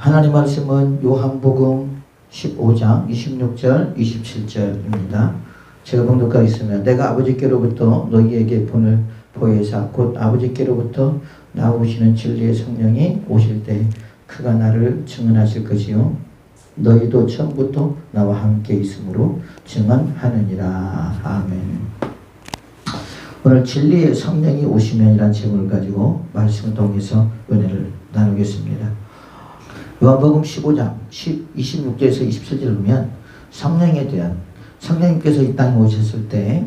하나님 말씀은 요한복음 15장 26절 27절입니다. 제가 봉독하겠습니다. 내가 아버지께로부터 너희에게 본을 보혜사 곧 아버지께로부터 나오시는 진리의 성령이 오실 때 그가 나를 증언하실 것이요 너희도 처음부터 나와 함께 있으므로 증언하느니라. 아멘. 오늘 진리의 성령이 오시면이라는 제목을 가지고 말씀을 통해서 은혜를 나누겠습니다. 요한복음 15장 26절에서 27절을 보면 성령에 대한, 성령님께서 이 땅에 오셨을 때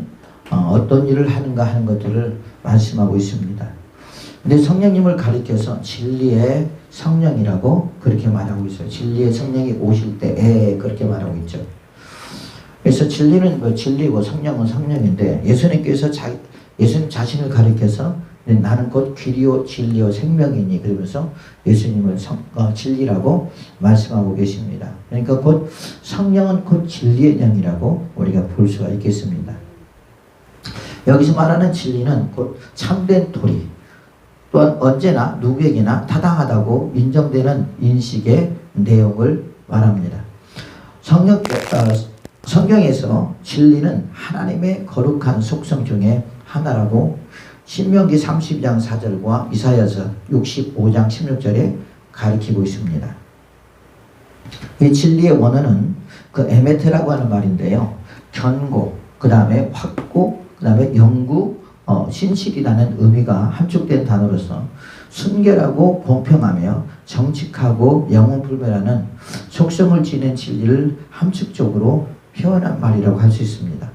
어떤 일을 하는가 하는 것들을 말씀하고 있습니다. 근데 성령님을 가리켜서 진리의 성령이라고 그렇게 말하고 있어요. 진리의 성령이 오실 때 그렇게 말하고 있죠. 그래서 진리는 진리고 성령은 성령인데 예수님께서 예수님 자신을 가리켜서 나는 곧 길이요 진리요 생명이니 그러면서 예수님을 진리라고 말씀하고 계십니다. 그러니까 곧 성령은 곧 진리의 영이라고 우리가 볼 수가 있겠습니다. 여기서 말하는 진리는 곧 참된 도리, 또한 언제나 누구에게나 타당하다고 인정되는 인식의 내용을 말합니다. 성경에서 진리는 하나님의 거룩한 속성 중에 하나라고 신명기 32장 4절과 이사야서 65장 16절에 가리키고 있습니다. 이 진리의 원어는 그 에메테라고 하는 말인데요. 견고, 그 다음에 확고, 그 다음에 영구, 신실이라는 의미가 함축된 단어로서 순결하고 공평하며 정직하고 영원불멸하는 속성을 지닌 진리를 함축적으로 표현한 말이라고 할 수 있습니다.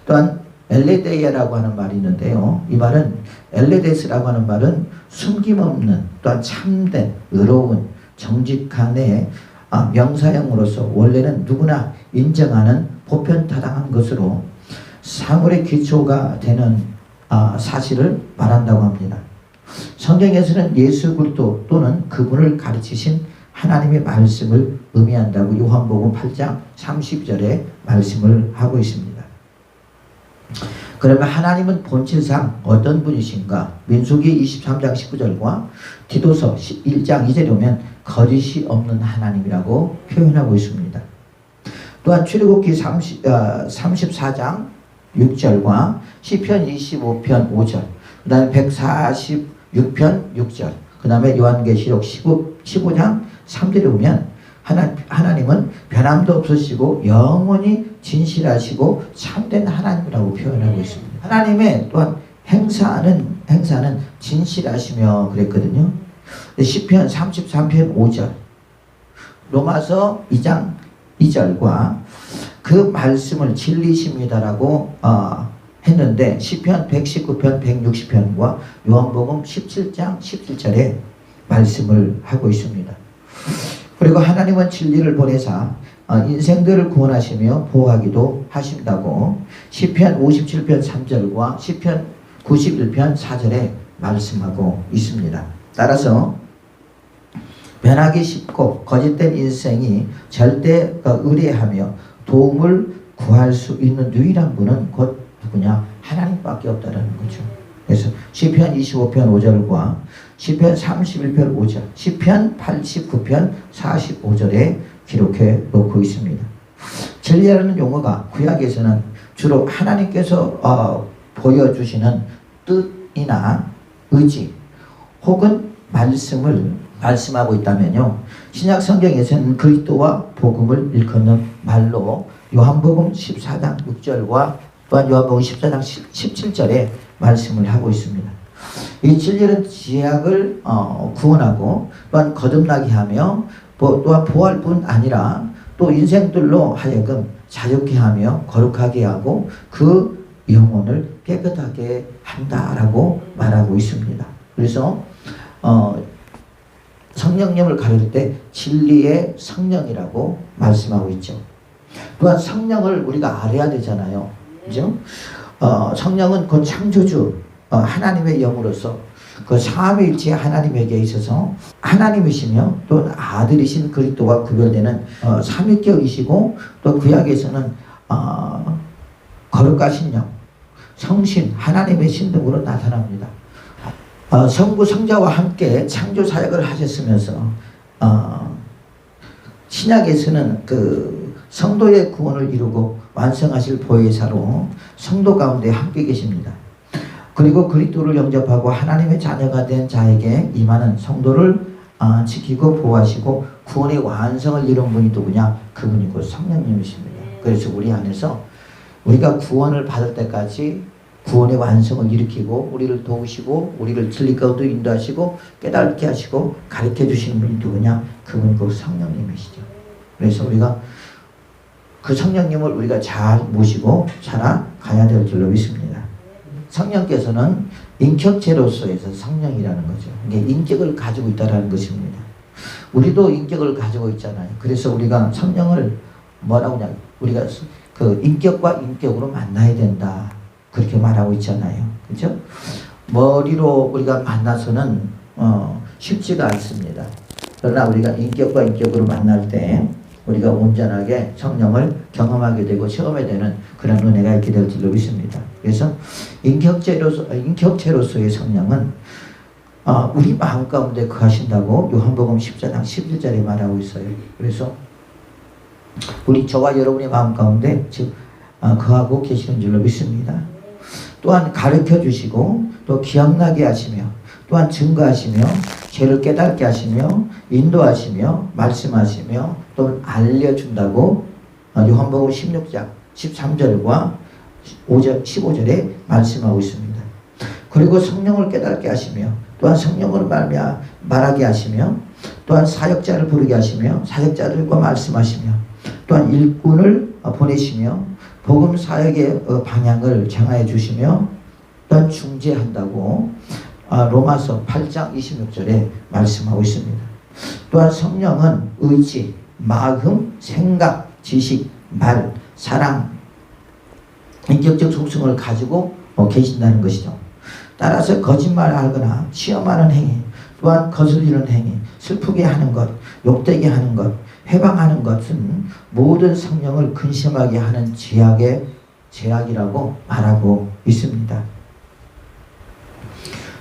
또한 엘레데이아라고 하는 말이 있는데요. 이 말은 엘레데스라고 하는 말은 숨김없는 또한 참된 의로운 정직한의 명사형으로서 원래는 누구나 인정하는 보편타당한 것으로 사물의 기초가 되는 사실을 말한다고 합니다. 성경에서는 예수 그리스도 또는 그분을 가르치신 하나님의 말씀을 의미한다고 요한복음 8장 30절에 말씀을 하고 있습니다. 그러면 하나님은 본질상 어떤 분이신가? 민수기 23장 19절과 디도서 1장 2절에 보면 거짓이 없는 하나님이라고 표현하고 있습니다. 또한 출애굽기 34장 6절과 시편 25편 5절, 그 다음에 146편 6절, 그 다음에 요한계시록 15장 3절에 보면 하나님은 변함도 없으시고 영원히 진실하시고 참된 하나님이라고 표현하고 있습니다. 하나님의 또한 행사는 진실하시며 그랬거든요. 시편 33편 5절, 로마서 2장 2절과 그 말씀을 진리십니다라고 했는데 시편 119편 160편과 요한복음 17장 17절에 말씀을 하고 있습니다. 그리고 하나님은 진리를 보내사 인생들을 구원하시며 보호하기도 하신다고 시편 57편 3절과 시편 91편 4절에 말씀하고 있습니다. 따라서 변하기 쉽고 거짓된 인생이 절대 의뢰하며 도움을 구할 수 있는 유일한 분은 곧 누구냐? 하나님밖에 없다는 거죠. 그래서 시편 25편 5절과 시편 31편 5절, 시편 89편 45절에 기록해 놓고 있습니다. 진리라는 용어가 구약에서는 주로 하나님께서 보여주시는 뜻이나 의지 혹은 말씀을 말씀하고 있다면요. 신약 성경에서는 그리스도와 복음을 일컫는 말로 요한복음 14장 6절과 또한 요한복음 14장 17절에 말씀을 하고 있습니다. 이 진리는 죄악을 구원하고 또한 거듭나게 하며 또한 보호할 뿐 아니라 또 인생들로 하여금 자유케 하며 거룩하게 하고 그 영혼을 깨끗하게 한다라고 말하고 있습니다. 그래서 성령님을 가릴 때 진리의 성령이라고 말씀하고 있죠. 또한 성령을 우리가 알아야 되잖아요. 그죠? 성령은 곧 창조주 하나님의 영으로서 그 삼위일체 하나님에게 있어서 하나님이시며 또 아들이신 그리스도와 구별되는 삼위격이시고 또 구약에서는 거룩하신 영, 성신, 하나님의 신 등으로 나타납니다. 성부 성자와 함께 창조 사역을 하셨으면서 신약에서는 그 성도의 구원을 이루고 완성하실 보혜사로 성도 가운데 함께 계십니다. 그리고 그리스도를 영접하고 하나님의 자녀가 된 자에게 임하는 성도를 지키고 보호하시고 구원의 완성을 이룬 분이 누구냐? 그분이 곧 성령님이십니다. 그래서 우리 안에서 우리가 구원을 받을 때까지 구원의 완성을 일으키고 우리를 도우시고 우리를 진리 가운데 인도하시고 깨닫게 하시고 가르쳐 주시는 분이 누구냐? 그분이 곧 성령님이시죠. 그래서 우리가 그 성령님을 우리가 잘 모시고 살아가야 될 줄로 믿습니다. 성령께서는 인격체로서에서 성령이라는 거죠. 이게 인격을 가지고 있다는 것입니다. 우리도 인격을 가지고 있잖아요. 그래서 우리가 성령을 뭐라고 하냐? 우리가 그 인격과 인격으로 만나야 된다. 그렇게 말하고 있잖아요. 그렇죠? 머리로 우리가 만나서는 쉽지가 않습니다. 그러나 우리가 인격과 인격으로 만날 때 우리가 온전하게 성령을 경험하게 되고 체험하게 되는 그런 은혜가 있게 될 줄로 믿습니다. 그래서 인격체로서의 성령은 우리 마음 가운데 거하신다고 요한복음 14장 11절에 말하고 있어요. 그래서 저와 여러분의 마음 가운데 지금 거하고 계시는 줄로 믿습니다. 또한 가르쳐 주시고 또 기억나게 하시며 또한 증거하시며 죄를 깨닫게 하시며 인도하시며 말씀하시며 또 알려준다고 요한복음 16장 13절과 15절에 말씀하고 있습니다. 그리고 성령을 깨닫게 하시며 또한 성령으로 말하게 하시며 또한 사역자를 부르게 하시며 사역자들과 말씀하시며 또한 일꾼을 보내시며 복음 사역의 방향을 정하여 주시며 또한 중재한다고 로마서 8장 26절에 말씀하고 있습니다. 또한 성령은 의지, 마음, 생각, 지식, 말, 사랑, 인격적 속성을 가지고 계신다는 것이죠. 따라서 거짓말하거나 시험하는 행위, 또한 거슬리는 행위, 슬프게 하는 것, 욕되게 하는 것, 해방하는 것은 모든 성령을 근심하게 하는 제약이라고 말하고 있습니다.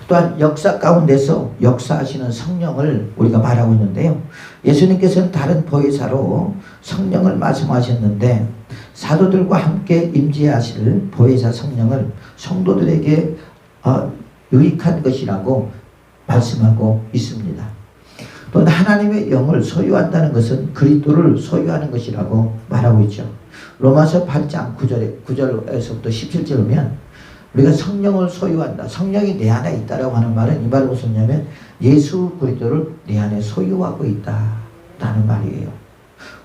또한 역사 가운데서 역사하시는 성령을 우리가 말하고 있는데요. 예수님께서는 다른 보혜사로 성령을 말씀하셨는데 사도들과 함께 임재하실 보혜사 성령을 성도들에게 유익한 것이라고 말씀하고 있습니다. 또 하나님의 영을 소유한다는 것은 그리스도를 소유하는 것이라고 말하고 있죠. 로마서 8장 9절에서부터 17절 보면 우리가 성령을 소유한다. 성령이 내 안에 있다라고 하는 말은 이 말은 무슨 냐면 예수 그리스도를 내 안에 소유하고 있다라는 말이에요.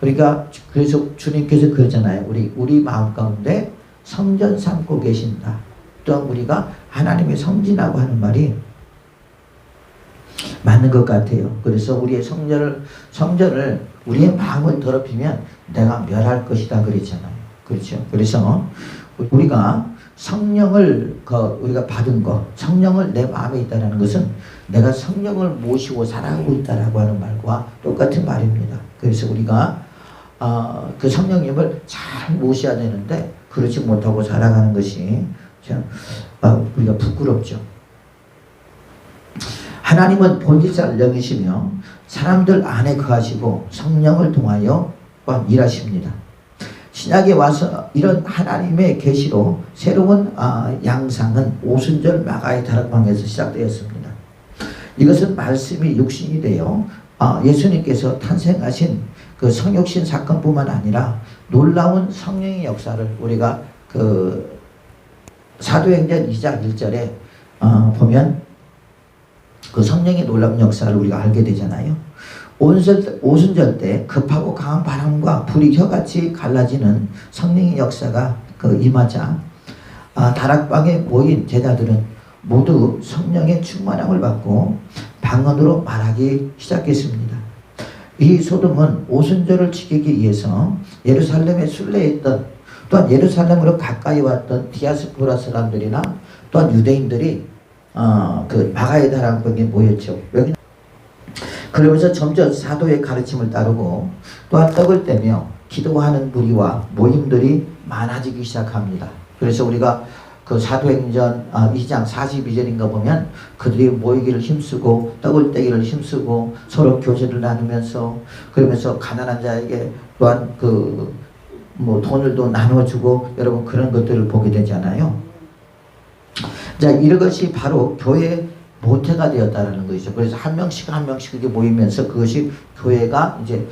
그러니까 그래서 주님께서 그러잖아요. 우리 마음 가운데 성전 삼고 계신다. 또한 우리가 하나님의 성전이라고 하는 말이 맞는 것 같아요. 그래서 우리의 성전을 우리의 마음을 더럽히면 내가 멸할 것이다 그랬잖아요. 그렇죠. 그래서 우리가 성령을 우리가 받은 것, 성령을 내 마음에 있다는 것은 내가 성령을 모시고 살아가고 있다라고 하는 말과 똑같은 말입니다. 그래서 우리가 그 성령님을 잘 모셔야 되는데 그렇지 못하고 살아가는 것이 우리가 부끄럽죠. 하나님은 본질상 영이시며 사람들 안에 거하시고 성령을 통하여 일하십니다. 신약에 와서 이런 하나님의 계시로 새로운 양상은 오순절 마가의 다락방에서 시작되었습니다. 이것은 말씀이 육신이 되어 예수님께서 탄생하신 그 성육신 사건뿐만 아니라 놀라운 성령의 역사를 우리가 그 사도행전 2장 1절에 보면 그 성령의 놀라운 역사를 우리가 알게 되잖아요. 오순절 때 급하고 강한 바람과 불이 혀같이 갈라지는 성령의 역사가 임하자 다락방에 모인 제자들은 모두 성령의 충만함을 받고 방언으로 말하기 시작했습니다. 이 소돔은 오순절을 지키기 위해서 예루살렘에 순례했던 또한 예루살렘으로 가까이 왔던 디아스포라 사람들이나 또한 유대인들이 그 마가의 다락방에 모였죠. 그러면서 점점 사도의 가르침을 따르고 또한 떡을 떼며 기도하는 무리와 모임들이 많아지기 시작합니다. 그래서 우리가 그 사도행전 2장 42절인가 보면 그들이 모이기를 힘쓰고 떡을 떼기를 힘쓰고 서로 교제를 나누면서 그러면서 가난한 자에게 또한 뭐 돈을 또 나눠주고 여러분 그런 것들을 보게 되잖아요. 자, 이것이 바로 교회의 모태가 되었다라는 것이죠. 그래서 한 명씩 한 명씩 이렇게 모이면서 그것이 교회가 이제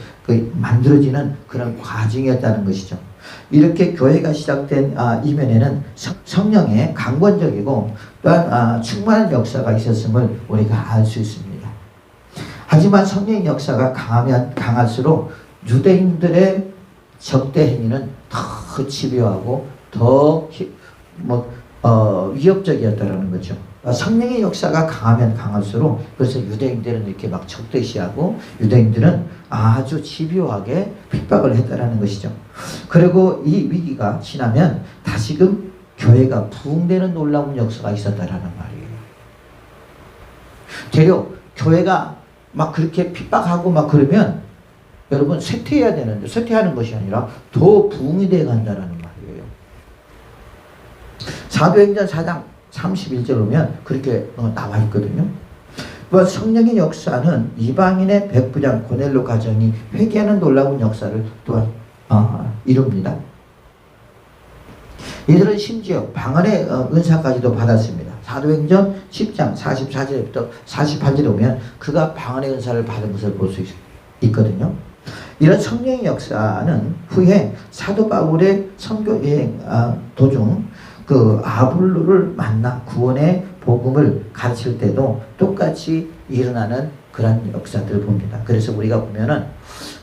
만들어지는 그런 과정이었다는 것이죠. 이렇게 교회가 시작된 이면에는 성령의 강권적이고 또한 충만한 역사가 있었음을 우리가 알 수 있습니다. 하지만 성령의 역사가 강하면 강할수록 유대인들의 적대 행위는 더 집요하고 더 위협적이었다는 거죠. 성령의 역사가 강하면 강할수록 그래서 유대인들은 이렇게 막 적대시하고 유대인들은 아주 집요하게 핍박을 했다라는 것이죠. 그리고 이 위기가 지나면 다시금 교회가 부흥되는 놀라운 역사가 있었다라는 말이에요. 되려 교회가 막 그렇게 핍박하고 막 그러면 여러분 쇠퇴해야 되는데 쇠퇴하는 것이 아니라 더 부흥이 되어 간다라는 말이에요. 사도행전 4장 31절 보면 그렇게 나와 있거든요. 성령의 역사는 이방인의 백부장 고넬료 가정이 회개하는 놀라운 역사를 또한 이룹니다. 이들은 심지어 방언의 은사까지도 받았습니다. 사도행전 10장 44절부터 48절에 보면 그가 방언의 은사를 받은 것을 볼 수 있거든요. 이런 성령의 역사는 후에 사도 바울의 선교 여행 도중 아볼로를 만나 구원의 복음을 가르칠 때도 똑같이 일어나는 그런 역사들을 봅니다. 그래서 우리가 보면은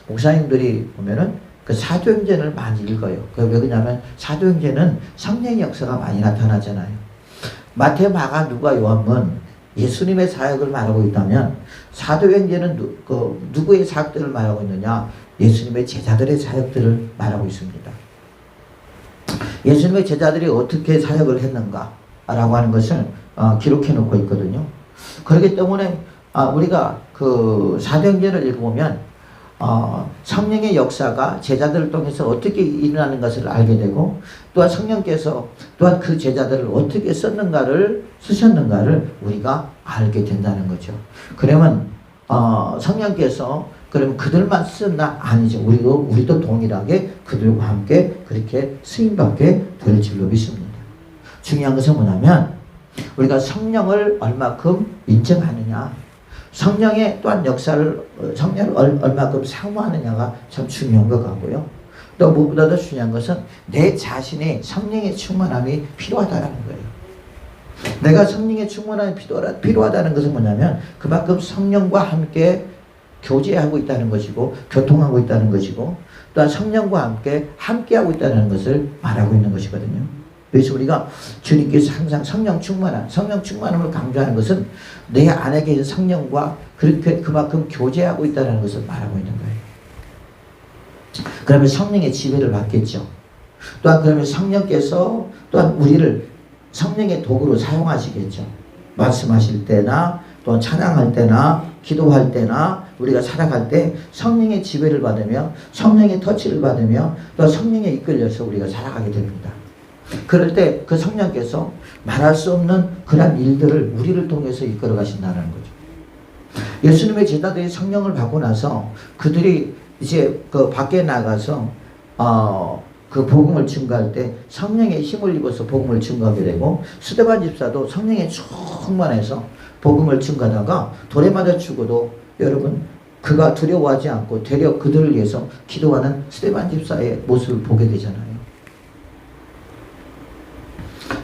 목사님들이 보면은 그 사도행전을 많이 읽어요. 왜 그러냐면 사도행전은 성령의 역사가 많이 나타나잖아요. 마태, 마가, 누가, 요한은 예수님의 사역을 말하고 있다면 사도행전은 누구의 사역들을 말하고 있느냐? 예수님의 제자들의 사역들을 말하고 있습니다. 예수님의 제자들이 어떻게 사역을 했는가 라고 하는 것을 기록해 놓고 있거든요. 그렇기 때문에 우리가 그 사도행전을 읽어보면 성령의 역사가 제자들을 통해서 어떻게 일어나는 것을 알게 되고 또한 성령께서 또한 그 제자들을 어떻게 쓰셨는가를 우리가 알게 된다는 거죠. 그러면 성령께서 그럼 그들만 쓰나? 아니죠. 우리도 동일하게 그들과 함께 그렇게 쓰임받게 될 줄로 믿습니다. 중요한 것은 뭐냐면 우리가 성령을 얼마큼 인정하느냐, 성령의 또한 성령을 얼마큼 사모하느냐가 참 중요한 것 같고요. 또 무엇보다 더 중요한 것은 내 자신의 성령의 충만함이 필요하다는 거예요. 내가 성령의 충만함이 필요하다는 것은 뭐냐면 그만큼 성령과 함께 교제하고 있다는 것이고 교통하고 있다는 것이고 또한 성령과 함께하고 있다는 것을 말하고 있는 것이거든요. 그래서 우리가 주님께서 항상 성령 충만함을 강조하는 것은 내 안에 계신 성령과 그만큼 교제하고 있다는 것을 말하고 있는 거예요. 그러면 성령의 지배를 받겠죠. 또한 그러면 성령께서 또한 우리를 성령의 도구로 사용하시겠죠. 말씀하실 때나 또 찬양할 때나 기도할 때나 우리가 살아갈 때 성령의 지배를 받으며 성령의 터치를 받으며 또 성령에 이끌려서 우리가 살아가게 됩니다. 그럴 때 그 성령께서 말할 수 없는 그런 일들을 우리를 통해서 이끌어 가신다는 거죠. 예수님의 제자들이 성령을 받고 나서 그들이 이제 그 밖에 나가서 그 복음을 증거할 때 성령의 힘을 입어서 복음을 증거하게 되고 스데반 집사도 성령에 충만해서 복음을 증거하다가 돌에 맞아 죽어도 여러분 그가 두려워하지 않고 되려 그들을 위해서 기도하는 스데반 집사의 모습을 보게 되잖아요.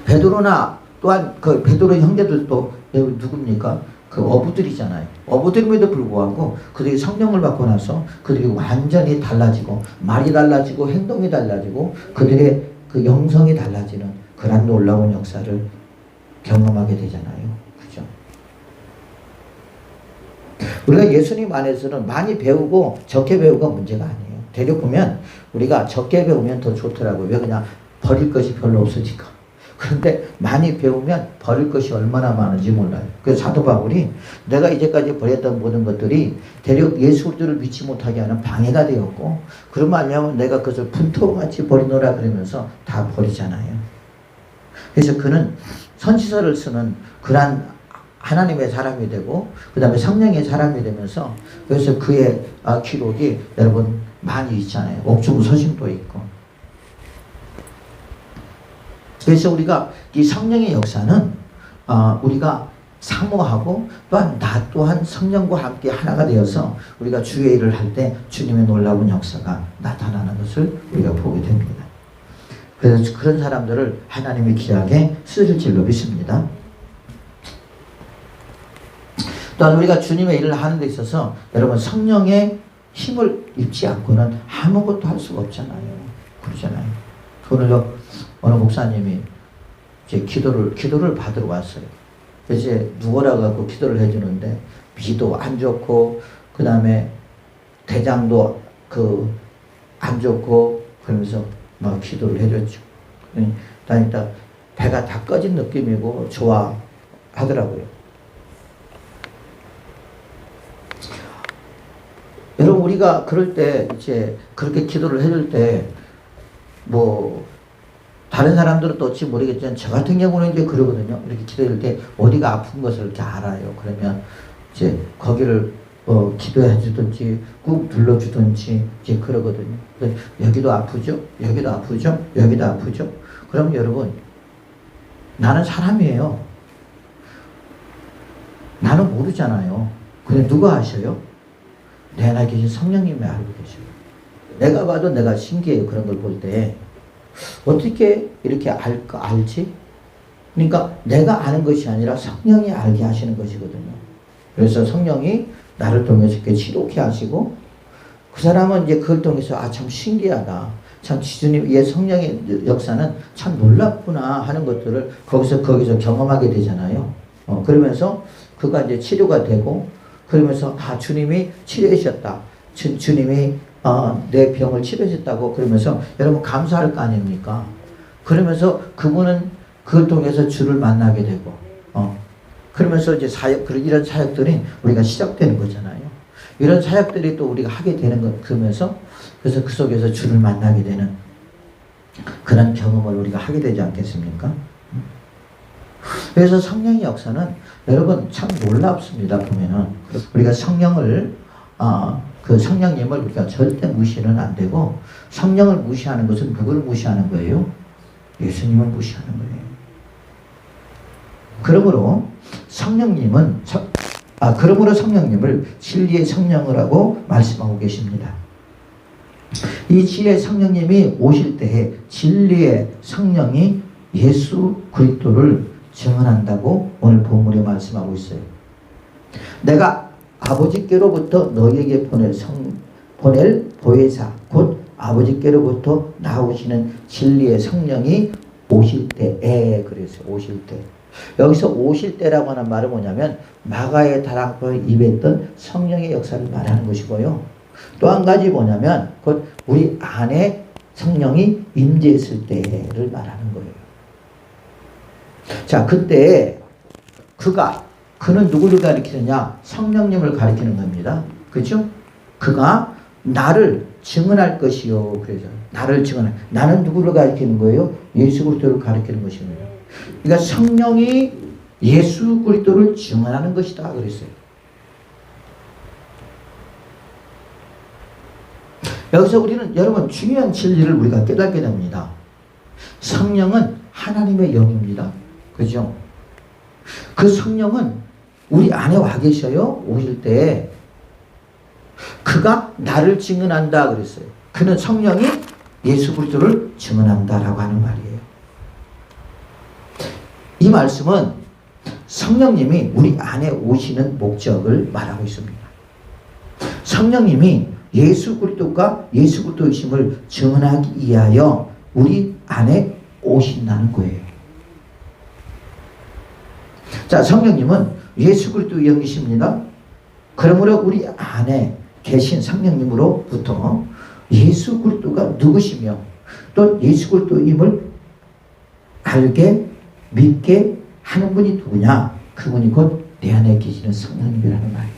베드로나 또한 그 베드로의 형제들도 누굽니까? 그 어부들이잖아요. 어부들임에도 불구하고 그들이 성령을 받고 나서 그들이 완전히 달라지고 말이 달라지고 행동이 달라지고 그들의 그 영성이 달라지는 그런 놀라운 역사를 경험하게 되잖아요. 그죠? 우리가 예수님 안에서는 많이 배우고 적게 배우가 문제가 아니에요. 되려 보면 우리가 적게 배우면 더 좋더라고요. 왜 그냥 버릴 것이 별로 없으니까. 그런데 많이 배우면 버릴 것이 얼마나 많은지 몰라요. 그래서 사도 바울이 내가 이제까지 버렸던 모든 것들이 대략 예수 그리스도를 믿지 못하게 하는 방해가 되었고 그러면 내가 그것을 분토같이 버리노라 그러면서 다 버리잖아요. 그래서 그는 선지서를 쓰는 그러한 하나님의 사람이 되고 그 다음에 성령의 사람이 되면서 그래서 그의 기록이 여러분 많이 있잖아요. 옥중서신도 있고. 그래서 우리가 이 성령의 역사는 우리가 사모하고 또한 나 또한 성령과 함께 하나가 되어서 우리가 주의 일을 할 때 주님의 놀라운 역사가 나타나는 것을 우리가 보게 됩니다. 그래서 그런 사람들을 하나님이 귀하게 쓰실 줄로 믿습니다. 또한 우리가 주님의 일을 하는 데 있어서 여러분 성령의 힘을 입지 않고는 아무것도 할 수가 없잖아요. 그러잖아요. 오늘도 어느 목사님이 이제 기도를 받으러 왔어요. 이제 누워라 갖고 기도를 해주는데 비도 안 좋고 그 다음에 대장도 안 좋고 그러면서 막 기도를 해줬죠. 그러니까 배가 다 꺼진 느낌이고 좋아하더라고요. 여러분 우리가 그럴 때 이제 그렇게 기도를 해줄 때 뭐 다른 사람들은 또 어찌 모르겠지만 저 같은 경우는 이제 그러거든요. 이렇게 기도할 때 어디가 아픈 것을 이렇게 알아요. 그러면 이제 거기를 기도해 주든지 꾹 눌러주든지 이제 그러거든요. 여기도 아프죠? 여기도 아프죠? 여기도 아프죠? 그럼 여러분 나는 사람이에요. 나는 모르잖아요. 근데 누가 아셔요? 내 안에 계신 성령님이 알고 계셔요. 내가 봐도 내가 신기해요. 그런 걸 볼 때. 어떻게 이렇게 알지? 그러니까 내가 아는 것이 아니라 성령이 알게 하시는 것이거든요. 그래서 성령이 나를 통해서 이렇게 치료케 하시고 그 사람은 이제 그걸 통해서 참 신기하다. 참 주님의 성령의 역사는 참 놀랍구나 하는 것들을 거기서 경험하게 되잖아요. 그러면서 그가 이제 치료가 되고 그러면서 주님이 치료해 주셨다. 주님이 내 병을 치료해줬다고 그러면서 여러분 감사할 거 아닙니까? 그러면서 그분은 그걸 통해서 주를 만나게 되고 그러면서 이제 이런 사역들이 우리가 시작되는 거잖아요. 이런 사역들이 또 우리가 하게 되는 것 그러면서 그래서 그 속에서 주를 만나게 되는 그런 경험을 우리가 하게 되지 않겠습니까? 그래서 성령의 역사는 여러분 참 놀랍습니다. 보면은 우리가 성령을 그 성령님을 우리가 절대 무시는 안 되고 성령을 무시하는 것은 누구를 무시하는 거예요? 예수님을 무시하는 거예요. 그러므로 성령님은 그러므로 성령님을 진리의 성령이라고 말씀하고 계십니다. 이 진리의 성령님이 오실 때에 진리의 성령이 예수 그리스도를 증언한다고 오늘 본문에 말씀하고 있어요. 내가 아버지께로부터 너희에게 보낼 보혜사 곧 아버지께로부터 나오시는 진리의 성령이 오실 때에 그래서 오실 때 여기서 오실 때라고 하는 말은 뭐냐면 마가의 다락방에 임했던 성령의 역사를 말하는 것이고요. 또 한 가지 뭐냐면 곧 우리 안에 성령이 임재했을 때를 말하는 거예요. 자, 그때 그는 누구를 가리키느냐? 성령님을 가리키는 겁니다. 그렇죠? 그가 나를 증언할 것이요. 그래서 나를 나는 누구를 가리키는 거예요? 예수 그리스도를 가리키는 것입니다. 그러니까 성령이 예수 그리스도를 증언하는 것이다 그랬어요. 여기서 우리는 여러분 중요한 진리를 우리가 깨닫게 됩니다. 성령은 하나님의 영입니다. 그죠? 그 성령은 우리 안에 와 계셔요. 오실 때 그가 나를 증언한다 그랬어요. 그는 성령이 예수 그리스도를 증언한다라고 하는 말이에요. 이 말씀은 성령님이 우리 안에 오시는 목적을 말하고 있습니다. 성령님이 예수 그리스도가 예수 그리스도이심을 증언하기 위하여 우리 안에 오신다는 거예요. 자, 성령님은 예수 그리스도의 영이십니다. 그러므로 우리 안에 계신 성령님으로부터 예수 그리스도가 누구시며 또 예수 그리스도임을 알게 믿게 하는 분이 누구냐? 그분이 곧 내 안에 계시는 성령님이라는 말이에요.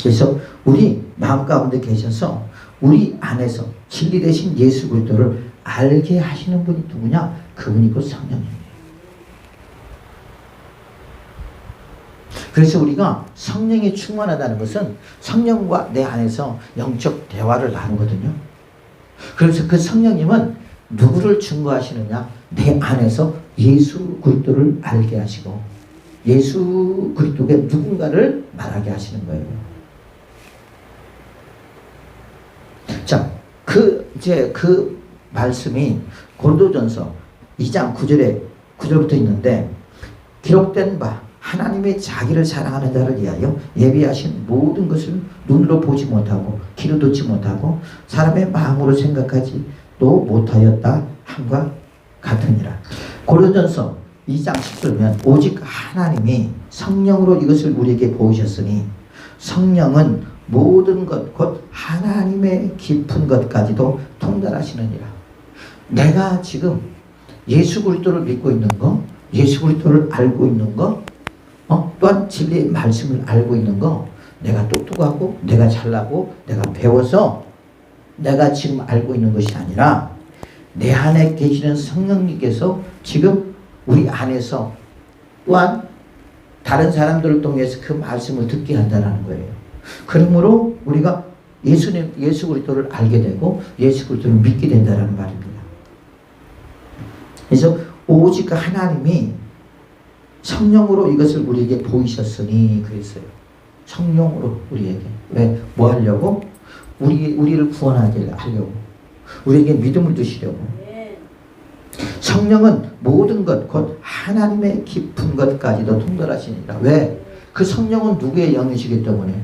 그래서 우리 마음 가운데 계셔서 우리 안에서 진리 되신 예수 그리스도를 알게 하시는 분이 누구냐? 그분이 곧 성령입니다. 그래서 우리가 성령이 충만하다는 것은 성령과 내 안에서 영적 대화를 나누거든요. 그래서 그 성령님은 누구를 증거하시느냐? 내 안에서 예수 그리스도를 알게 하시고 예수 그리스도의 누군가를 말하게 하시는 거예요. 자, 그 말씀이 고린도전서 2장 9절부터 있는데, 기록된 바 하나님의 자기를 사랑하는 자를 위하여 예비하신 모든 것을 눈으로 보지 못하고 귀로 듣지 못하고 사람의 마음으로 생각하지도 못하였다 함과 같으니라. 고린도전서 2장 10절면 오직 하나님이 성령으로 이것을 우리에게 보이셨으니 성령은 모든 것 곧 하나님의 깊은 것까지도 통달하시느니라. 내가 지금 예수 그리스도를 믿고 있는 거, 예수 그리스도를 알고 있는 거, 또한 진리의 말씀을 알고 있는 거, 내가 똑똑하고 내가 잘나고 내가 배워서 내가 지금 알고 있는 것이 아니라 내 안에 계시는 성령님께서 지금 우리 안에서 또한 다른 사람들을 통해서 그 말씀을 듣게 한다는 거예요. 그러므로 우리가 예수 그리스도를 알게 되고 예수 그리스도를 믿게 된다는 말입니다. 그래서 오직 하나님이 성령으로 이것을 우리에게 보이셨으니 그랬어요. 성령으로 우리에게. 왜? 뭐 하려고? 우리를 구원하게 하려고. 우리에게 믿음을 주시려고. 성령은 모든 것, 곧 하나님의 깊은 것까지도 통달하시니라. 왜? 그 성령은 누구의 영이시기 때문에?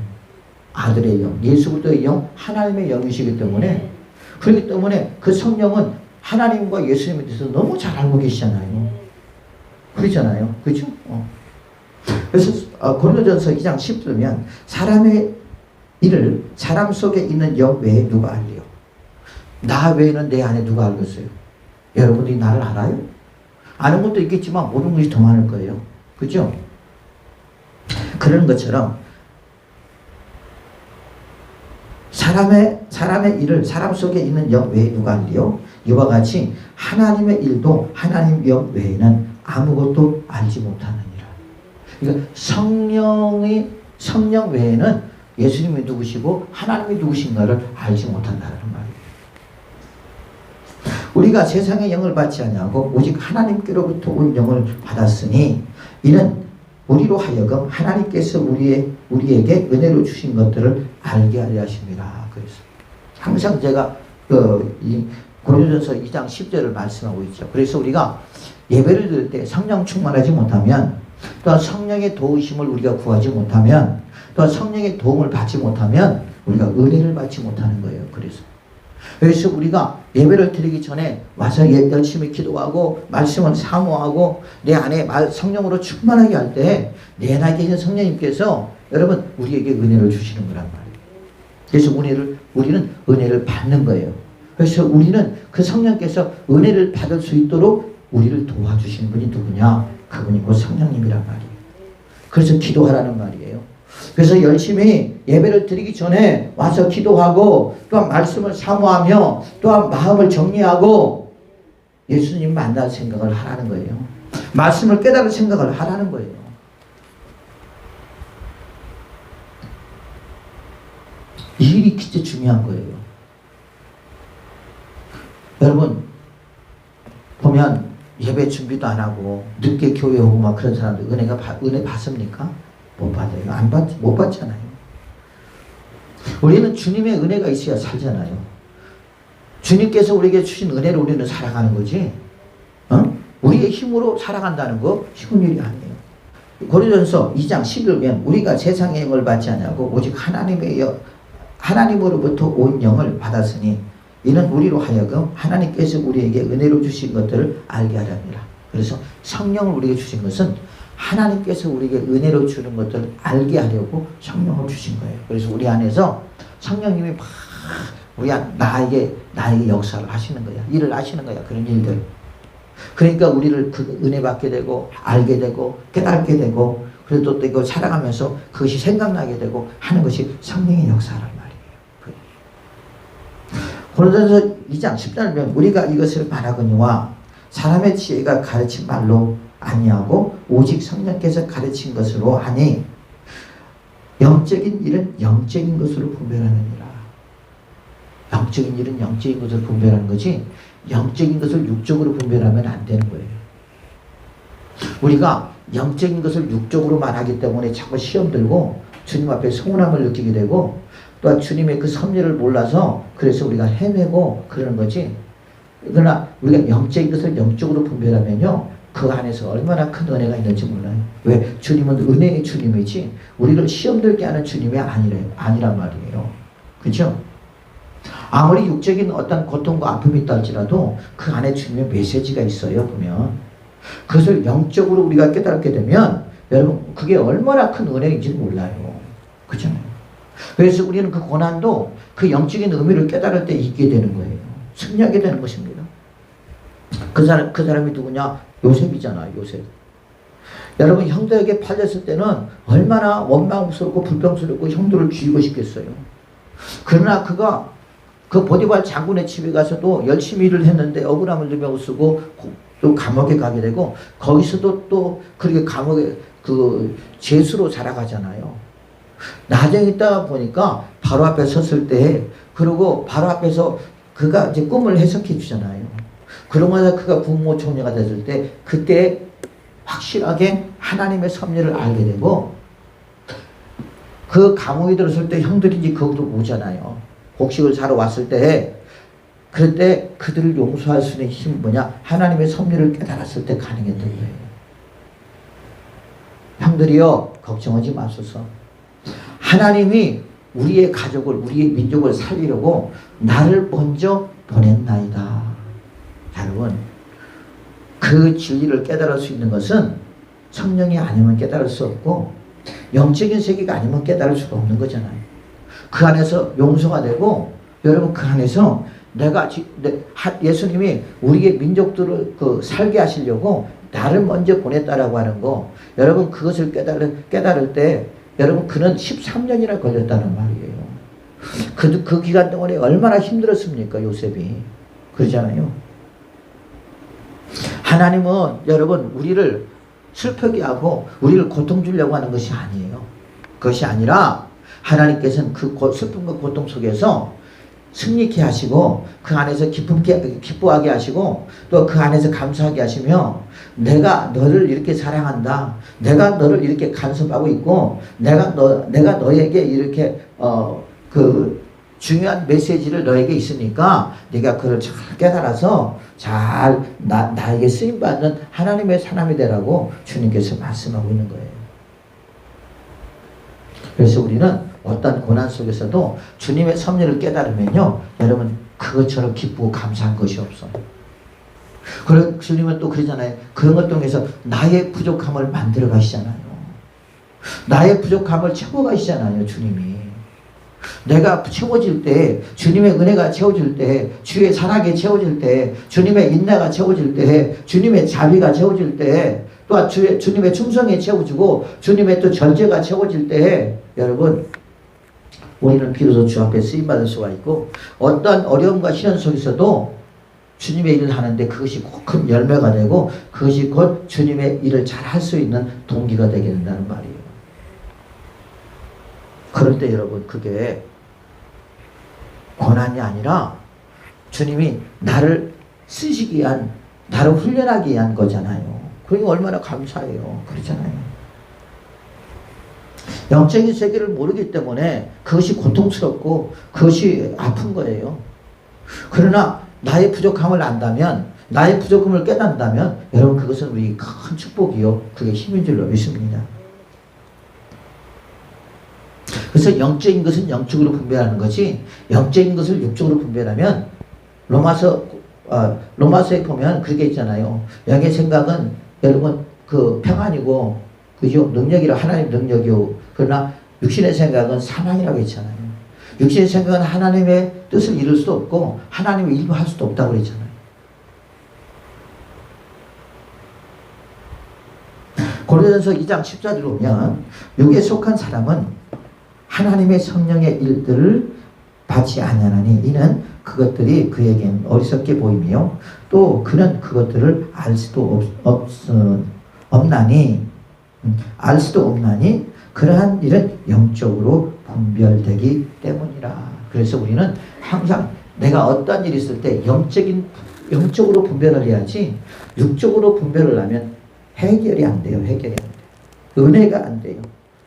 아들의 영, 예수 그리스도의 영, 하나님의 영이시기 때문에. 그렇기 때문에 그 성령은 하나님과 예수님에 대해서 너무 잘 알고 계시잖아요. 그렇잖아요. 그렇죠? 그래서 고린도전서 2장 10절면 사람의 일을 사람 속에 있는 영 외에 누가 알리요? 나 외에는 내 안에 누가 알겠어요? 여러분들이 나를 알아요? 아는 것도 있겠지만 모르는 것이 더 많을 거예요. 그렇죠? 그런 것처럼 사람의 일을 사람 속에 있는 영 외에 누가 알리요? 이와 같이 하나님의 일도 하나님 영 외에는 아무것도 알지 못하느니라. 그러니까 성령 외에는 예수님이 누구시고 하나님이 누구신가를 알지 못한다는 말이에요. 우리가 세상의 영을 받지 아니하고 오직 하나님께로부터 온 영을 받았으니 이는 우리로 하여금 하나님께서 우리에게 은혜로 주신 것들을 알게 하려 하십니다. 그래서 항상 제가 고린도전서 2장 10절을 말씀하고 있죠. 그래서 우리가 예배를 드릴 때 성령 충만하지 못하면, 또 성령의 도우심을 우리가 구하지 못하면, 또 성령의 도움을 받지 못하면 우리가 은혜를 받지 못하는 거예요. 그래서 우리가 예배를 드리기 전에 와서 열심히 기도하고 말씀을 사모하고 내 안에 성령으로 충만하게 할 때 내 안에 계신 성령님께서 여러분 우리에게 은혜를 주시는 거란 말이에요. 그래서 우리는 은혜를 받는 거예요. 그래서 우리는 그 성령께서 은혜를 받을 수 있도록 우리를 도와주시는 분이 누구냐? 그분이 곧 성령님이란 말이에요. 그래서 기도하라는 말이에요. 그래서 열심히 예배를 드리기 전에 와서 기도하고 또한 말씀을 사모하며 또한 마음을 정리하고 예수님 만날 생각을 하라는 거예요. 말씀을 깨달을 생각을 하라는 거예요. 이 일이 진짜 중요한 거예요. 여러분 보면 예배 준비도 안 하고 늦게 교회 오고 막 그런 사람들 은혜 받습니까? 못 받아요. 못 받잖아요. 우리는 주님의 은혜가 있어야 살잖아요. 주님께서 우리에게 주신 은혜로 우리는 살아가는 거지. 우리의 힘으로 살아간다는 거 쉬운 일이 아니에요. 고린도전서 2장 11면 우리가 세상의 영을 받지 않냐고 오직 하나님으로부터 온 영을 받았으니 이는 우리로 하여금 하나님께서 우리에게 은혜로 주신 것들을 알게 하려 합니다. 그래서 성령을 우리에게 주신 것은 하나님께서 우리에게 은혜로 주는 것들을 알게 하려고 성령을 주신 거예요. 그래서 우리 안에서 성령님이 막 나에게 역사를 하시는 거야. 일을 하시는 거야. 그런 일들. 그러니까 우리를 그 은혜 받게 되고 알게 되고 깨닫게 되고 그래도 또 이거 살아가면서 그것이 생각나게 되고 하는 것이 성령의 역사란 말이에요. 고린도전서 2장 10절을 보면 우리가 이것을 말하거니와 사람의 지혜가 가르친 말로 아니하고 오직 성령께서 가르친 것으로 하니 영적인 일은 영적인 것으로 분별하느니라. 영적인 일은 영적인 것으로 분별하는 거지 영적인 것을 육적으로 분별하면 안 되는 거예요. 우리가 영적인 것을 육적으로만 하기 때문에 자꾸 시험 들고 주님 앞에 서운함을 느끼게 되고 또 주님의 그 섭리를 몰라서 그래서 우리가 헤매고 그러는 거지. 그러나 우리가 영적인 것을 영적으로 분별하면요 그 안에서 얼마나 큰 은혜가 있는지 몰라요. 왜? 주님은 은혜의 주님이지 우리를 시험 들게 하는 주님이 아니란 말이에요. 그렇죠? 아무리 육적인 어떤 고통과 아픔이 있다 할지라도 그 안에 주님의 메시지가 있어요. 보면 그것을 영적으로 우리가 깨닫게 되면 여러분 그게 얼마나 큰 은혜인지 몰라요. 그렇잖아요. 그래서 우리는 그 고난도 그 영적인 의미를 깨달을 때 있게 되는 거예요. 승리하게 되는 것입니다. 그 사람이 누구냐? 요셉이잖아요. 요셉. 여러분 형들에게 팔렸을 때는 얼마나 원망스럽고 불평스럽고 형들을 죽이고 싶겠어요. 그러나 그가 그 보디발 장군의 집에 가서도 열심히 일을 했는데 억울함을 누명 쓰고 또 감옥에 가게 되고 거기서도 또 그렇게 감옥에 그 죄수로 자라가잖아요. 나중에 있다가 보니까 바로 앞에 섰을 때 그리고 바로 앞에서 그가 이제 꿈을 해석해 주잖아요. 그러면서 그가 국무총리가 됐을 때 그때 확실하게 하나님의 섭리를 알게 되고 그 감옥에 들었을 때 형들이 이제 거기로 오잖아요. 곡식을 사러 왔을 때 그럴 때 그들을 용서할 수 있는 힘이 뭐냐? 하나님의 섭리를 깨달았을 때 가능했던 거예요. 형들이여 걱정하지 마소서. 하나님이 우리의 가족을 우리의 민족을 살리려고 나를 먼저 보냈나이다. 여러분 그 진리를 깨달을 수 있는 것은 성령이 아니면 깨달을 수 없고 영적인 세계가 아니면 깨달을 수가 없는 거잖아요. 그 안에서 용서가 되고 여러분 그 안에서 예수님이 우리의 민족들을 살게 하시려고 나를 먼저 보냈다라고 하는 거 여러분 그것을 깨달을 때 여러분 그는 13년이나 걸렸다는 말이에요. 그 기간 동안에 얼마나 힘들었습니까 요셉이. 그러잖아요. 하나님은 여러분 우리를 슬프게 하고 우리를 고통 주려고 하는 것이 아니에요. 그것이 아니라 하나님께서는 그 슬픔과 고통 속에서 승리케 하시고 그 안에서 기뻐하게 하시고 또 그 안에서 감사하게 하시며 내가 너를 이렇게 사랑한다. 내가 너를 이렇게 간섭하고 있고 내가 너에게 이렇게 그 중요한 메시지를 너에게 있으니까 네가 그걸 잘 깨달아서 잘 나에게 쓰임받는 하나님의 사람이 되라고 주님께서 말씀하고 있는 거예요. 그래서 우리는 어떤 고난 속에서도 주님의 섭리를 깨달으면요 여러분 그것처럼 기쁘고 감사한 것이 없어요. 그리고 주님은 또 그러잖아요. 그런 것 통해서 나의 부족함을 만들어 가시잖아요. 나의 부족함을 채워 가시잖아요. 주님이 내가 채워질 때 주님의 은혜가 채워질 때 주의 사랑이 채워질 때 주님의 인내가 채워질 때 주님의 자비가 채워질 때 또 주님의 충성이 채워지고 주님의 또 절제가 채워질 때 여러분 우리는 비로소 주 앞에 쓰임받을 수가 있고 어떤 어려움과 시련 속에서도 주님의 일을 하는데 그것이 큰 열매가 되고 그것이 곧 주님의 일을 잘 할 수 있는 동기가 되게 된다는 말이에요. 그럴 때 여러분 그게 고난이 아니라 주님이 나를 쓰시기 위한 나를 훈련하기 위한 거잖아요. 그러니 얼마나 감사해요. 그렇잖아요. 영적인 세계를 모르기 때문에 그것이 고통스럽고 그것이 아픈 거예요. 그러나 나의 부족함을 안다면 나의 부족함을 깨닫는다면 여러분 그것은 우리 큰 축복이요. 그게 힘인 줄로 믿습니다. 그래서 영적인 것은 영적으로 분별하는 거지 영적인 것을 육적으로 분별하면 로마서에 보면 그렇게 있잖아요. 영의 생각은 여러분 그 평안이고 그죠? 능력이라 하나님 능력이요. 그러나 육신의 생각은 사망이라고 했잖아요. 육신의 생각은 하나님의 뜻을 이룰 수도 없고 하나님의 일을 할 수도 없다고 그랬잖아요. 고린도전서 2장 14절을 보면 육에 속한 사람은 하나님의 성령의 일들을 받지 아니하나니 이는 그것들이 그에겐 어리석게 보이며 또 그는 그것들을 알 수도 없나니 알 수도 없나니 그러한 일은 영적으로 분별되기 때문이라. 그래서 우리는 항상 내가 어떤 일이 있을 때 영적으로 분별을 해야지 육적으로 분별을 하면 해결이 안 돼요. 해결이 안 돼요. 은혜가 안 돼요.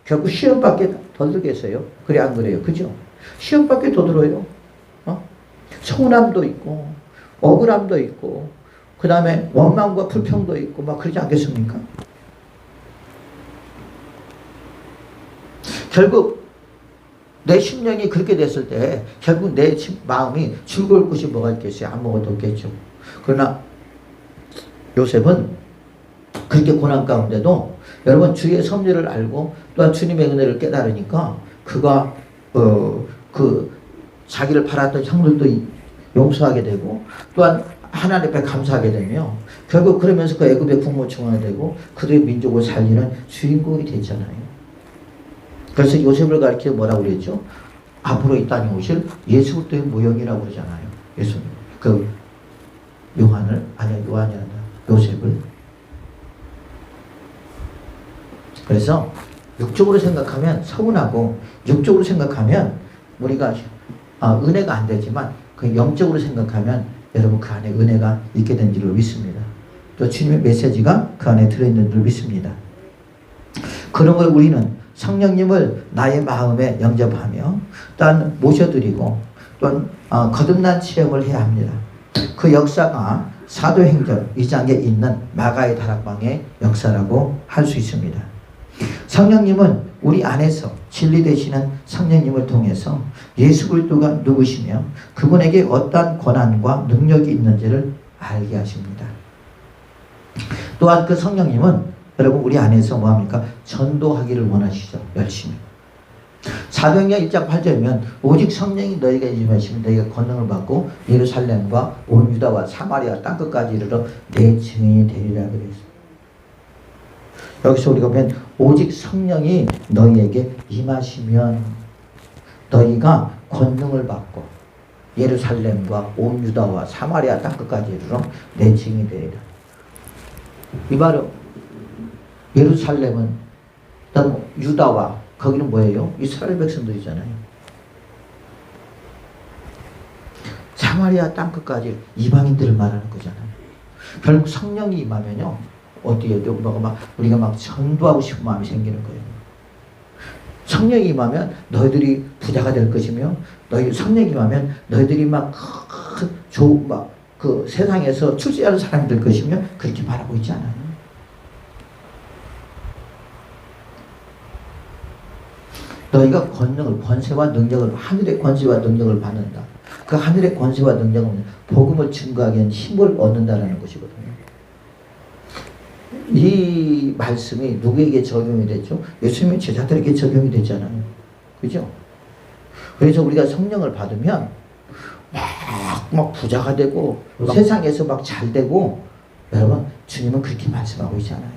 결국 시험밖에 더 들겠어요. 그래 안 그래요? 그죠? 시험밖에 더 들어요. 서운함도 있고 억울함도 있고 그 다음에 원망과 불평도 있고 막 그러지 않겠습니까? 결국 내 심령이 그렇게 됐을 때 결국 내 마음이 즐거울 것이 뭐가 있겠어요? 아무것도 없겠죠. 그러나 요셉은 그렇게 고난 가운데도 여러분 주의 섭리를 알고 또한 주님의 은혜를 깨달으니까 그가 그 자기를 팔았던 형들도 용서하게 되고 또한 하나님 앞에 감사하게 되며 결국 그러면서 그 애굽의 국무총리가 되고 그들의 민족을 살리는 주인공이 됐잖아요. 그래서 요셉을 가리켜 뭐라고 그랬죠? 앞으로 이 땅에 오실 예수 그리스도의 모형이라고 그러잖아요. 예수님. 그 요한이 아니라 요셉을. 그래서 육적으로 생각하면 서운하고 육적으로 생각하면 우리가 은혜가 안 되지만 그 영적으로 생각하면 여러분 그 안에 은혜가 있게 된 줄로 믿습니다. 또 주님의 메시지가 그 안에 들어있는 줄 믿습니다. 그러므로 우리는 성령님을 나의 마음에 영접하며 또한 모셔드리고 또한 거듭난 체험을 해야 합니다. 그 역사가 사도행전 2장에 있는 마가의 다락방의 역사라고 할 수 있습니다. 성령님은 우리 안에서 진리 되시는 성령님을 통해서 예수 그리스도가 누구시며 그분에게 어떠한 권한과 능력이 있는지를 알게 하십니다. 또한 그 성령님은 여러분 우리 안에서 뭐합니까? 전도하기를 원하시죠. 열심히. 사도행전 1장 8절이면 오직 성령이 너희에게 임하시면 너희가 권능을 받고 예루살렘과 온 유다와 사마리아 땅끝까지 이르러 내 증인이 되리라 그랬어요. 여기서 우리가 보면 오직 성령이 너희에게 임하시면 너희가 권능을 받고 예루살렘과 온 유다와 사마리아 땅끝까지 이르러 내 증인이 되리라. 이 바로 예루살렘은 그다음 유다와 거기는 뭐예요? 이스라엘 백성들이잖아요. 사마리아 땅끝까지 이방인들을 말하는 거잖아요. 결국 성령이 임하면요 어디에 우리가 막 전도하고 싶은 마음이 생기는 거예요. 성령이 임하면 너희들이 부자가 될 것이며 성령이 임하면 너희들이 그 세상에서 출세하는 사람이 될 것이며 그렇게 바라고 있지 않아요. 너희가 권세와 능력을 하늘의 권세와 능력을 받는다. 그 하늘의 권세와 능력은 복음을 증거하기 위한 힘을 얻는다는 것이거든요. 이 말씀이 누구에게 적용이 됐죠? 예수님의 제자들에게 적용이 됐잖아요. 그죠? 그래서 우리가 성령을 받으면 막 부자가 되고 세상에서 막 잘 되고 여러분 주님은 그렇게 말씀하고 있잖아요.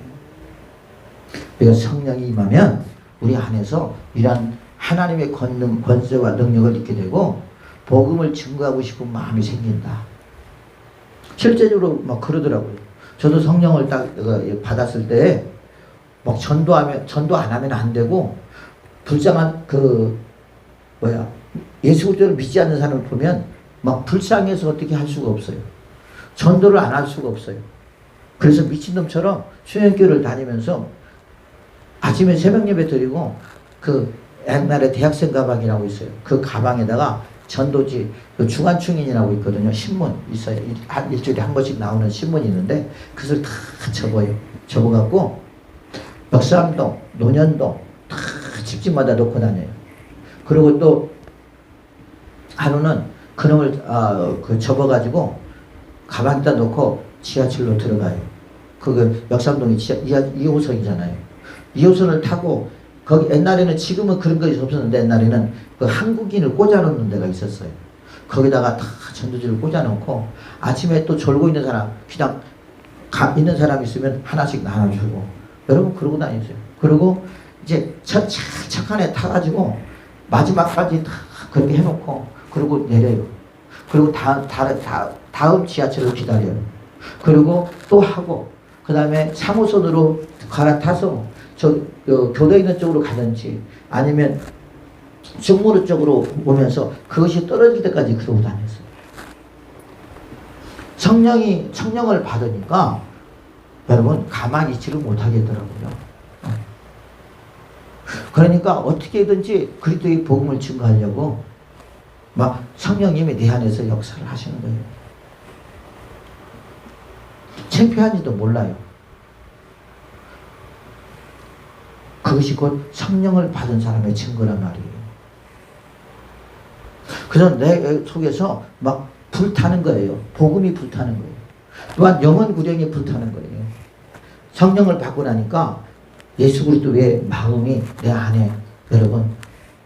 우리가 성령이 임하면 우리 안에서 이러한 하나님의 권세와 능력을 잊게 되고 복음을 증거하고 싶은 마음이 생긴다. 실제적으로 막 그러더라고요. 저도 성령을 딱 받았을 때 막 전도 안 하면 안 되고 불쌍한 예수 그리스도를 믿지 않는 사람을 보면 막 불쌍해서 어떻게 할 수가 없어요. 전도를 안 할 수가 없어요. 그래서 미친놈처럼 수련교를 다니면서 아침에 새벽 예배 드리고 그 옛날에 대학생 가방이라고 있어요. 그 가방에다가 전도지 중환충인이라고 있거든요. 신문 있어요. 일주일에 한 번씩 나오는 신문이 있는데 그것을 다 접어요. 접어갖고 역삼동, 논현동 다 집집마다 놓고 다녀요. 그리고 또 하루는 그놈을 접어가지고 가방에다 놓고 지하철로 들어가요. 그 역삼동이 2호선이잖아요. 2호선을 타고 거기 옛날에는 지금은 그런 것이 없었는데 옛날에는 그 한국인을 꽂아놓는 데가 있었어요. 거기다가 다 전도지를 꽂아놓고 아침에 또 졸고 있는 사람 그냥 있는 사람 있으면 하나씩 나눠주고 여러분 그러고 다니세요. 그리고 이제 첫 칸에 타가지고 마지막까지 다 그렇게 해놓고 그리고 내려요. 그리고 다음 지하철을 기다려요. 그리고 또 하고, 그 다음에 3호선으로 갈아타서 교대 있는 쪽으로 가든지 아니면 중무로 쪽으로 오면서 그것이 떨어질 때까지 그러고 다녔어요. 성령을 받으니까 여러분 가만히 있지를 못하겠더라고요. 그러니까 어떻게든지 그리스도의 복음을 증거하려고 막 성령님이 내 안에서 역사를 하시는 거예요. 창피한지도 몰라요. 그것이 곧 성령을 받은 사람의 증거란 말이에요. 그래서 내 속에서 막 불타는 거예요. 복음이 불타는 거예요. 또한 영혼 구령이 불타는 거예요. 성령을 받고 나니까 예수 그리스도의 마음이 내 안에 여러분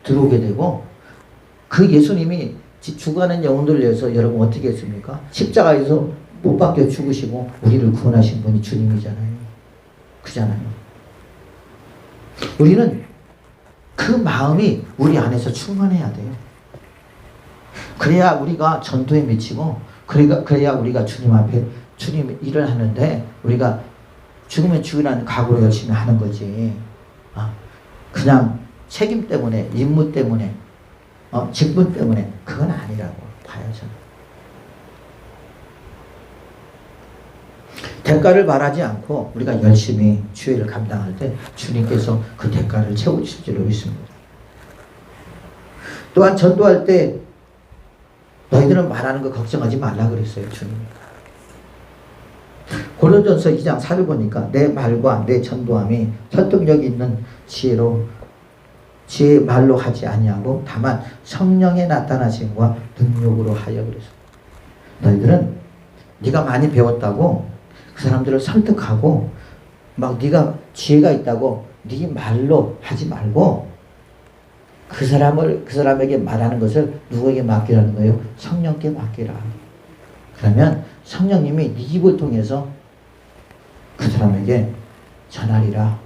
들어오게 되고, 그 예수님이 죽어가는 영혼들을 위해서 여러분 어떻게 했습니까? 십자가에서 못 박혀 죽으시고 우리를 구원하신 분이 주님이잖아요. 그잖아요. 우리는 그 마음이 우리 안에서 충만해야 돼요. 그래야 우리가 전도에 미치고, 그래야 우리가 주님 앞에 주님 일을 하는데 우리가 죽으면 죽으라는 각오로 열심히 하는 거지. 그냥 책임 때문에, 임무 때문에, 직분 때문에 그건 아니라고 봐요, 저는. 대가를 바라지 않고 우리가 열심히 주의를 감당할 때 주님께서 그 대가를 채워주실 줄로 믿습니다. 또한 전도할 때 너희들은 말하는 거 걱정하지 말라 그랬어요, 주님이. 고린도전서 2장 4절 보니까 내 말과 내 전도함이 설득력 있는 지혜의 말로 하지 아니하고 다만 성령의 나타나심과 능력으로 하여 그랬어. 너희들은 네가 많이 배웠다고 그 사람들을 설득하고 막 네가 지혜가 있다고 네 말로 하지 말고 그 사람에게 말하는 것을 누구에게 맡기라는 거예요? 성령께 맡기라. 그러면 성령님이 네 입을 통해서 그 사람에게 전하리라.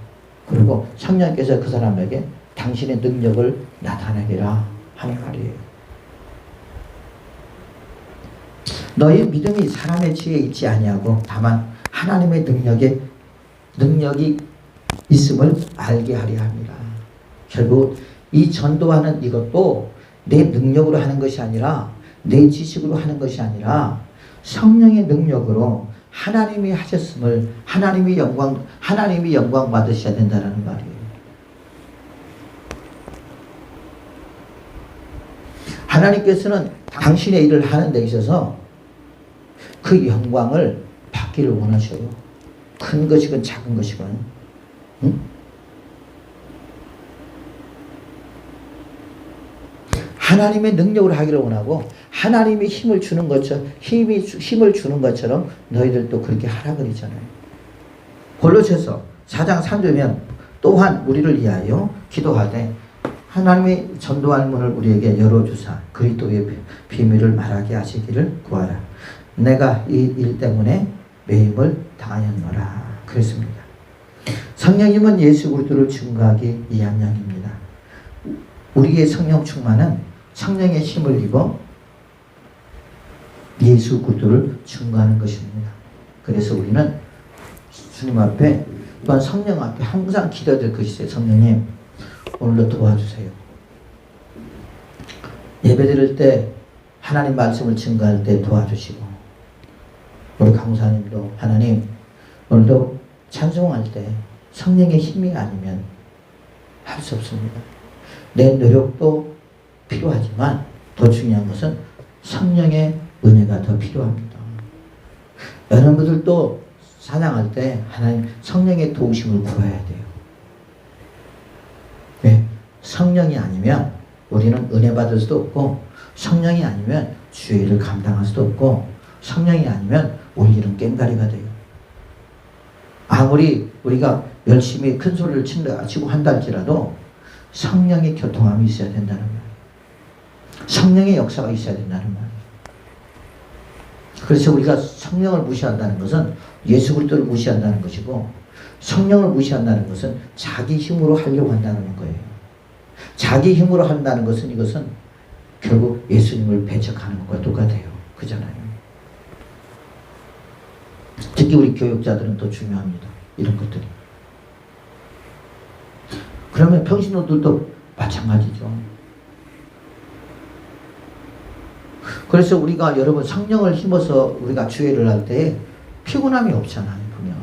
그리고 성령께서 그 사람에게 당신의 능력을 나타내리라 하는 말이에요. 너희 믿음이 사람의 지혜에 있지 아니하고 다만 하나님의 능력이 있음을 알게 하려 합니다. 결국 이 전도하는 이것도 내 능력으로 하는 것이 아니라 내 지식으로 하는 것이 아니라 성령의 능력으로 하나님이 하셨음을 하나님이 영광 받으셔야 된다는 말이에요. 하나님께서는 당신의 일을 하는 데 있어서 그 영광을 받기를 원하셔요. 큰 것이건 작은 것이건. 응? 하나님의 능력으로 하기를 원하고 하나님이 힘을 주는 것처럼 너희들도 그렇게 하라 그러잖아요. 골로새서 4장 3절면 또한 우리를 위하여 기도하되 하나님의 전도할 문을 우리에게 열어주사 그리스도의 비밀을 말하게 하시기를 구하라. 내가 이 일 때문에 매임을 당하였노라 그랬습니다. 성령님은 예수 그리스도를 증거하기 위한 양입니다. 우리의 성령 충만은 성령의 힘을 입어 예수 그리스도를 증거하는 것입니다. 그래서 우리는 주님 앞에 또한 성령 앞에 항상 기도될 것이 있어요. 성령님 오늘도 도와주세요. 예배드릴 때 하나님 말씀을 증거할 때 도와주시고, 우리 강사님도 하나님 오늘도 찬송할 때 성령의 힘이 아니면 할 수 없습니다. 내 노력도 필요하지만 더 중요한 것은 성령의 은혜가 더 필요합니다. 여러분들도 찬양할 때 하나님 성령의 도우심을 구해야 돼요. 왜? 성령이 아니면 우리는 은혜 받을 수도 없고, 성령이 아니면 주의 일을 감당할 수도 없고, 성령이 아니면 우리 일은 꽹가리가 돼요. 아무리 우리가 열심히 큰 소리를 치고 한다 할지라도 성령의 교통함이 있어야 된다는 말이에요. 성령의 역사가 있어야 된다는 말이에요. 그래서 우리가 성령을 무시한다는 것은 예수 그리스도를 무시한다는 것이고, 성령을 무시한다는 것은 자기 힘으로 하려고 한다는 거예요. 자기 힘으로 한다는 것은 이것은 결국 예수님을 배척하는 것과 똑같아요. 그잖아요. 특히 우리 교육자들은 더 중요합니다. 이런 것들이. 그러면 평신도들도 마찬가지죠. 그래서 우리가 여러분 성령을 힘어서 우리가 주회를 할 때 피곤함이 없잖아요. 보면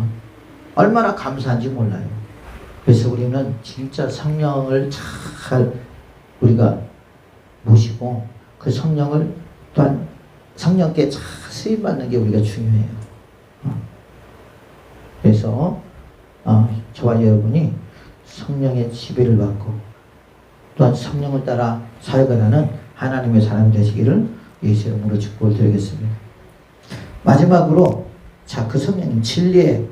얼마나 감사한지 몰라요. 그래서 우리는 진짜 성령을 잘 우리가 모시고 그 성령을 또한 성령께 잘 쓰임받는 게 우리가 중요해요. 그래서 저와 여러분이 성령의 지배를 받고 또한 성령을 따라 사역을 하는 하나님의 사람이 되시기를 예수 이름으로 축복을 드리겠습니다. 마지막으로 자, 그 성령님 진리의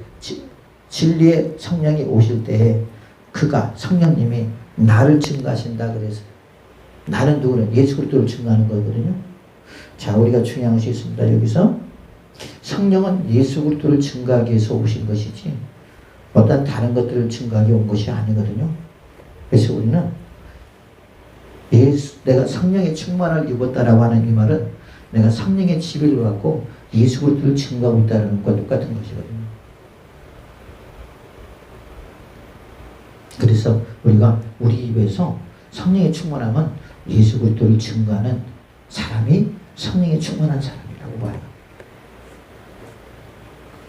성령이 오실 때에 그가 성령님이 나를 증거하신다 그래서 나는 누구는 예수 그리스도를 증거하는 거거든요. 자, 우리가 중요한 것이 있습니다. 여기서 성령은 예수 그리스도를 증거하기 위해서 오신 것이지 어떤 다른 것들을 증거하기 온 것이 아니거든요. 그래서 우리는 내가 성령의 충만을 입었다라고 하는 이 말은 내가 성령의 지배를 받고 예수 그리스도를 증거하고 있다는 것과 똑같은 것이거든요. 그래서 우리가 우리 입에서 성령의 충만함은 예수 그리스도를 증거하는 사람이 성령의 충만한 사람이라고 봐요.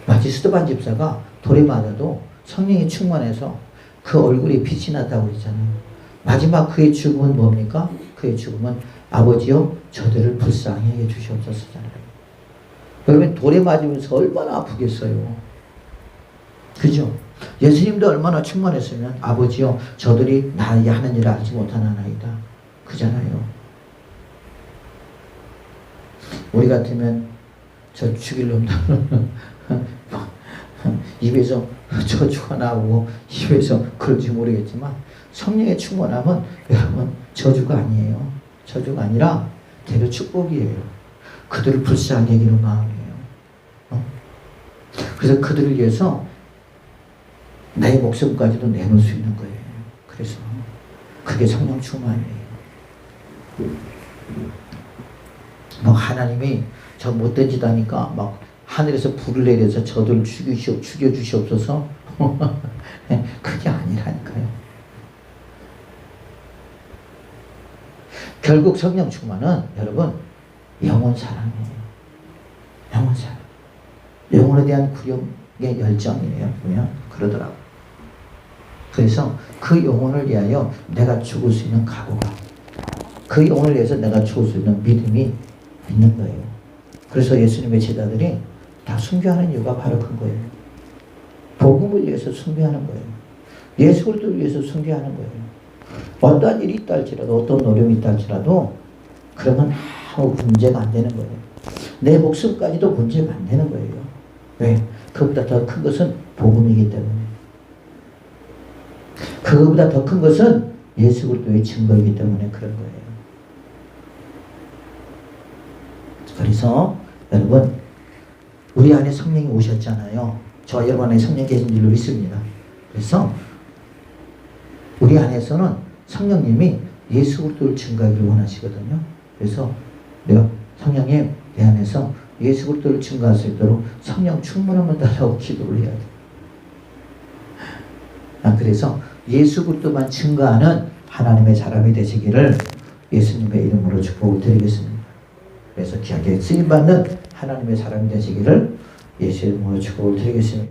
마치 스테반 집사가 돌에 맞아도 성령이 충만해서 그 얼굴에 빛이 났다고 했잖아요. 마지막 그의 죽음은 뭡니까? 그의 죽음은 아버지여 저들을 불쌍히 해 주시옵소서잖아요. 그러면 돌에 맞으면서 얼마나 아프겠어요. 그죠? 예수님도 얼마나 충만했으면 아버지여 저들이 나의 하는 일을 알지 못하나이다. 그잖아요. 우리 같으면 저 죽일 놈들 입에서 저주가 나오고 입에서 그런지 모르겠지만 성령의 충만함은 여러분 저주가 아니에요. 저주가 아니라 대려 축복이에요. 그들을 불쌍히 여기는 마음이에요. 그래서 그들을 위해서 내 목숨까지도 내놓을 수 있는 거예요. 그래서 그게 성령 충만이에요. 뭐 하나님이 저 못된 짓 하니까 막 하늘에서 불을 내려서 저들을 죽여주시옵소서. 그게 아니라니까요. 결국 성령 충만은 여러분 영혼 사랑이에요. 영혼 사랑. 영혼에 대한 구령의 열정이에요. 보면 그러더라고요. 그래서 그 영혼을 위하여 내가 죽을 수 있는 각오가, 그 영혼을 위해서 내가 죽을 수 있는 믿음이 있는 거예요. 그래서 예수님의 제자들이 다 순교하는 이유가 바로 그거예요. 복음을 위해서 순교하는 거예요. 예수 그리스도를 위해서 순교하는 거예요. 어떠한 일이 있다 할지라도 어떤 어려움이 있다 할지라도 그러면 아무 문제가 안 되는 거예요. 내 목숨까지도 문제가 안 되는 거예요. 왜? 그것보다 더 큰 것은 복음이기 때문에. 그것보다 더 큰 것은 예수 그리스도의 증거이기 때문에 그런 거예요. 그래서 여러분 우리 안에 성령이 오셨잖아요. 저와 여러분 안에 성령이 계신 줄로 믿습니다. 그래서 우리 안에서는 성령님이 예수 그리스도를 증거하기를 원하시거든요. 그래서 내가 성령님 내 안에서 예수 그리스도를 증거할 수 있도록 성령 충만함을 달라고 기도를 해야 돼. 그래서 예수 그리스도만 증거하는 하나님의 사람이 되시기를 예수님의 이름으로 축복을 드리겠습니다. 그래서 귀하게 쓰임받는 하나님의 사람이 되시기를 예수 이름으로 축복을 드리겠습니다.